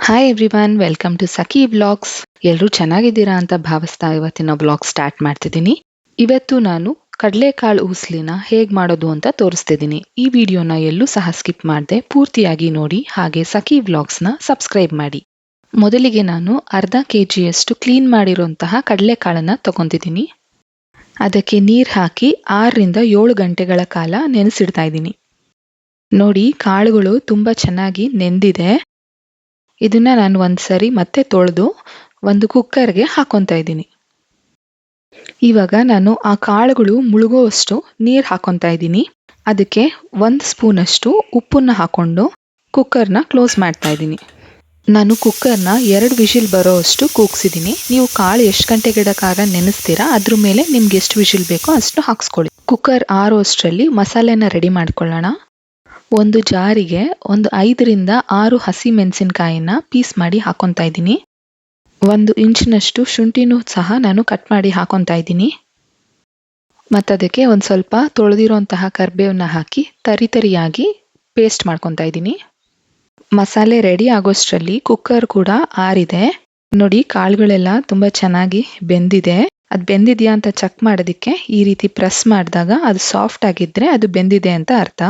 Hi everyone, welcome to Sakhi vlogs. ಎಲ್ಲರೂ ಚೆನ್ನಾಗಿದ್ದೀರಾ ಅಂತ ಭಾವಿಸ್ತಾ ಇವತ್ತಿನ ವ್ಲಾಗ್ ಸ್ಟಾರ್ಟ್ ಮಾಡ್ತಿದ್ದೀನಿ. ಇವತ್ತು ನಾನು ಕಡಲೆಕಾಳು ಉಸ್ಲಿನ ಹೇಗೆ ಮಾಡೋದು ಅಂತ ತೋರಿಸ್ತಿದ್ದೀನಿ. ಈ ವಿಡಿಯೋನ ಎಲ್ಲೂ ಸಹ ಸ್ಕಿಪ್ ಮಾಡದೆ ಪೂರ್ತಿಯಾಗಿ ನೋಡಿ, ಹಾಗೆ ಸಖಿ ವ್ಲಾಗ್ಸ್ನ ಸಬ್ಸ್ಕ್ರೈಬ್ ಮಾಡಿ. ಮೊದಲಿಗೆ ನಾನು ಅರ್ಧ ಕೆಜಿಯಷ್ಟು ಕ್ಲೀನ್ ಮಾಡಿರುವಂತಹ ಕಡಲೆಕಾಳನ್ನ ತಗೊಂತಿದ್ದೀನಿ. ಅದಕ್ಕೆ ನೀರು ಹಾಕಿ 6ರಿಂದ 7 ಗಂಟೆಗಳ ಕಾಲ ನೆನೆಸಿಡ್ತಾ ಇದ್ದೀನಿ. ನೋಡಿ, ಕಾಳುಗಳು ತುಂಬಾ ಚೆನ್ನಾಗಿ ನೆಂದಿದೆ. ಇದನ್ನ ನಾನು ಒಂದ್ಸರಿ ಮತ್ತೆ ತೊಳೆದು ಒಂದು ಕುಕ್ಕರ್ಗೆ ಹಾಕೊತಾ ಇದ್ದೀನಿ. ಇವಾಗ ನಾನು ಆ ಕಾಳುಗಳು ಮುಳುಗುವಷ್ಟು ನೀರು ಹಾಕೊತಾ ಇದ್ದೀನಿ. ಅದಕ್ಕೆ 1 ಸ್ಪೂನ್ ಅಷ್ಟು ಉಪ್ಪನ್ನ ಹಾಕೊಂಡು ಕುಕ್ಕರ್ನ ಕ್ಲೋಸ್ ಮಾಡ್ತಾ ಇದ್ದೀನಿ. ನಾನು ಕುಕ್ಕರ್ನ 2 ವಿಷಿಲ್ ಬರೋ ಅಷ್ಟು ಕೂಗ್ಸಿದ್ದೀನಿ. ನೀವು ಕಾಳು ಎಷ್ಟು ಗಂಟೆಗಳ ಕಾಲ ನೆನೆಸ್ತೀರಾ ಅದ್ರ ಮೇಲೆ ನಿಮ್ಗೆ ಎಷ್ಟು ವಿಷಿಲ್ ಬೇಕೋ ಅಷ್ಟು ಹಾಕ್ಸ್ಕೊಳ್ಳಿ. ಕುಕ್ಕರ್ ಆರೋ ಅಷ್ಟರಲ್ಲಿ ಮಸಾಲೆನ ರೆಡಿ ಮಾಡ್ಕೊಳ್ಳೋಣ. ಒಂದು ಜಾರಿಗೆ 5ರಿಂದ 6 ಹಸಿ ಮೆಣಸಿನಕಾಯಿನ ಪೀಸ್ ಮಾಡಿ ಹಾಕೊತಾ ಇದ್ದೀನಿ. 1 ಇಂಚಿನಷ್ಟು ಶುಂಠಿನೂ ಸಹ ನಾನು ಕಟ್ ಮಾಡಿ ಹಾಕೊತಾ ಇದ್ದೀನಿ. ಮತ್ತು ಅದಕ್ಕೆ ಒಂದು ಸ್ವಲ್ಪ ತೊಳೆದಿರೋಂತಹ ಕರಿಬೇವನ್ನ ಹಾಕಿ ತರಿಯಾಗಿ ಪೇಸ್ಟ್ ಮಾಡ್ಕೊತಾ ಇದ್ದೀನಿ. ಮಸಾಲೆ ರೆಡಿ ಆಗೋಷ್ಟರಲ್ಲಿ ಕುಕ್ಕರ್ ಕೂಡ ಆರಿದೆ. ನೋಡಿ, ಕಾಳುಗಳೆಲ್ಲ ತುಂಬ ಚೆನ್ನಾಗಿ ಬೆಂದಿದೆ. ಅದು ಬೆಂದಿದೆಯಾ ಅಂತ ಚೆಕ್ ಮಾಡೋದಕ್ಕೆ ಈ ರೀತಿ ಪ್ರೆಸ್ ಮಾಡಿದಾಗ ಅದು ಸಾಫ್ಟ್ ಆಗಿದ್ರೆ ಅದು ಬೆಂದಿದೆ ಅಂತ ಅರ್ಥ.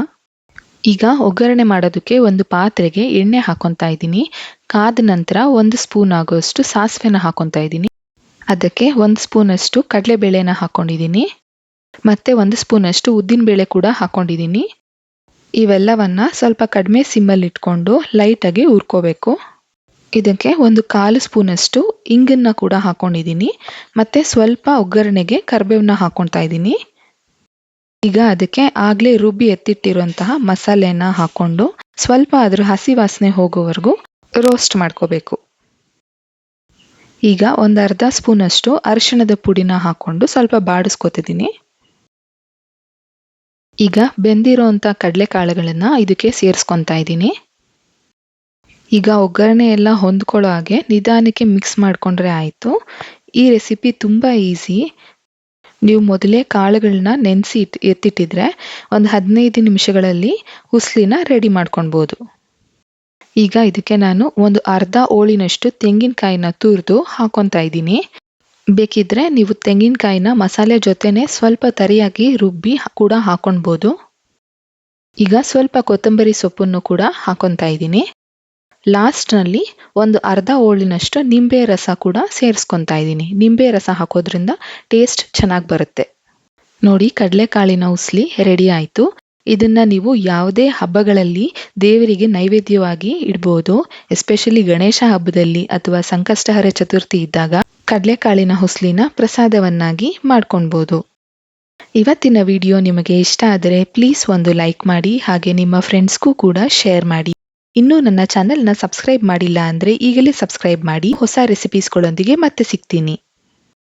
ಈಗ ಒಗ್ಗರಣೆ ಮಾಡೋದಕ್ಕೆ ಒಂದು ಪಾತ್ರೆಗೆ ಎಣ್ಣೆ ಹಾಕೊತಾ ಇದ್ದೀನಿ. ಕಾದ ನಂತರ 1 ಸ್ಪೂನ್ ಆಗೋಷ್ಟು ಸಾಸಿವೆನ ಹಾಕೊತಾ ಇದ್ದೀನಿ. ಅದಕ್ಕೆ 1 ಸ್ಪೂನ್ ಅಷ್ಟು ಕಡಲೆಬೇಳೆನ ಹಾಕೊಂಡಿದ್ದೀನಿ. ಮತ್ತೆ 1 ಸ್ಪೂನ್ ಅಷ್ಟು ಉದ್ದಿನಬೇಳೆ ಕೂಡ ಹಾಕೊಂಡಿದ್ದೀನಿ. ಇವೆಲ್ಲವನ್ನ ಸ್ವಲ್ಪ ಕಡಿಮೆ ಸಿಮ್ಮಲ್ಲಿ ಇಟ್ಕೊಂಡು ಲೈಟಾಗಿ ಹುರ್ಕೋಬೇಕು. ಇದಕ್ಕೆ 1/4 ಸ್ಪೂನ್ ಅಷ್ಟು ಇಂಗನ್ನ ಕೂಡ ಹಾಕೊಂಡಿದ್ದೀನಿ. ಮತ್ತೆ ಸ್ವಲ್ಪ ಒಗ್ಗರಣೆಗೆ ಕರಿಬೇವನ್ನ ಹಾಕೊತಾ ಇದ್ದೀನಿ. ಈಗ ಅದಕ್ಕೆ ಆಗಲೇ ರುಬ್ಬಿ ಎತ್ತಿಟ್ಟಿರುವಂತಹ ಮಸಾಲೆನ ಹಾಕೊಂಡು ಸ್ವಲ್ಪ ಅದ್ರ ಹಸಿ ವಾಸನೆ ಹೋಗೋವರೆಗೂ ರೋಸ್ಟ್ ಮಾಡ್ಕೋಬೇಕು. ಈಗ 1/2 ಸ್ಪೂನ್ ಅಷ್ಟು ಅರಿಶಿಣದ ಪುಡಿನ ಹಾಕೊಂಡು ಸ್ವಲ್ಪ ಬಾಡಿಸ್ಕೊತಿದ್ದೀನಿ. ಈಗ ಬೆಂದಿರೋಂಥ ಕಡಲೆಕಾಳುಗಳನ್ನ ಇದಕ್ಕೆ ಸೇರಿಸ್ಕೊತಾ ಇದ್ದೀನಿ. ಈಗ ಒಗ್ಗರಣೆ ಎಲ್ಲ ಹೊಂದ್ಕೊಳ್ಳೋ ಹಾಗೆ ನಿಧಾನಕ್ಕೆ ಮಿಕ್ಸ್ ಮಾಡ್ಕೊಂಡ್ರೆ ಆಯಿತು. ಈ ರೆಸಿಪಿ ತುಂಬ ಈಸಿ. ನೀವು ಮೊದಲೇ ಕಾಳುಗಳನ್ನ ನೆನೆಸಿ ಎತ್ತಿಟ್ಟಿದ್ರೆ ಒಂದು 15 ನಿಮಿಷಗಳಲ್ಲಿ ಉಸ್ಲಿನ ರೆಡಿ ಮಾಡ್ಕೊಳ್ಬೋದು. ಈಗ ಇದಕ್ಕೆ ನಾನು ಒಂದು ಅರ್ಧ ಹೋಳಿನಷ್ಟು ತೆಂಗಿನಕಾಯಿನ ತುರಿದು ಹಾಕೊತಾ ಇದ್ದೀನಿ. ಬೇಕಿದ್ರೆ ನೀವು ತೆಂಗಿನಕಾಯಿನ ಮಸಾಲೆ ಜೊತೆನೆ ಸ್ವಲ್ಪ ತರಿಯಾಗಿ ರುಬ್ಬಿ ಕೂಡ ಹಾಕೊಳ್ಬೋದು. ಈಗ ಸ್ವಲ್ಪ ಕೊತ್ತಂಬರಿ ಸೊಪ್ಪನ್ನು ಕೂಡ ಹಾಕೊತಾ ಇದ್ದೀನಿ. ಲಾಸ್ಟ್ನಲ್ಲಿ ಒಂದು ಅರ್ಧ ಹೋಳಿನಷ್ಟು ನಿಂಬೆ ರಸ ಕೂಡ ಸೇರಿಸ್ಕೊತಾ ಇದ್ದೀನಿ. ನಿಂಬೆ ರಸ ಹಾಕೋದ್ರಿಂದ ಟೇಸ್ಟ್ ಚೆನ್ನಾಗಿ ಬರುತ್ತೆ. ನೋಡಿ, ಕಡಲೆಕಾಳಿನ ಉಸ್ಲಿ ರೆಡಿ ಆಯಿತು. ಇದನ್ನ ನೀವು ಯಾವುದೇ ಹಬ್ಬಗಳಲ್ಲಿ ದೇವರಿಗೆ ನೈವೇದ್ಯವಾಗಿ ಇಡ್ಬೋದು. ಎಸ್ಪೆಷಲಿ ಗಣೇಶ ಹಬ್ಬದಲ್ಲಿ ಅಥವಾ ಸಂಕಷ್ಟಹರ ಚತುರ್ಥಿ ಇದ್ದಾಗ ಕಡಲೆಕಾಳಿನ ಉಸ್ಲಿನ ಪ್ರಸಾದವನ್ನಾಗಿ ಮಾಡ್ಕೊಳ್ಬೋದು. ಇವತ್ತಿನ ವಿಡಿಯೋ ನಿಮಗೆ ಇಷ್ಟ ಆದರೆ ಪ್ಲೀಸ್ ಒಂದು ಲೈಕ್ ಮಾಡಿ, ಹಾಗೆ ನಿಮ್ಮ ಫ್ರೆಂಡ್ಸ್ಗೂ ಕೂಡ ಶೇರ್ ಮಾಡಿ. ಇನ್ನೂ ನನ್ನ ಚಾನೆಲ್ನ ಸಬ್ಸ್ಕ್ರೈಬ್ ಮಾಡಿಲ್ಲ ಅಂದರೆ ಈಗಲೇ ಸಬ್ಸ್ಕ್ರೈಬ್ ಮಾಡಿ. ಹೊಸ ರೆಸಿಪೀಸ್ಗಳೊಂದಿಗೆ ಮತ್ತೆ ಸಿಗ್ತೀನಿ.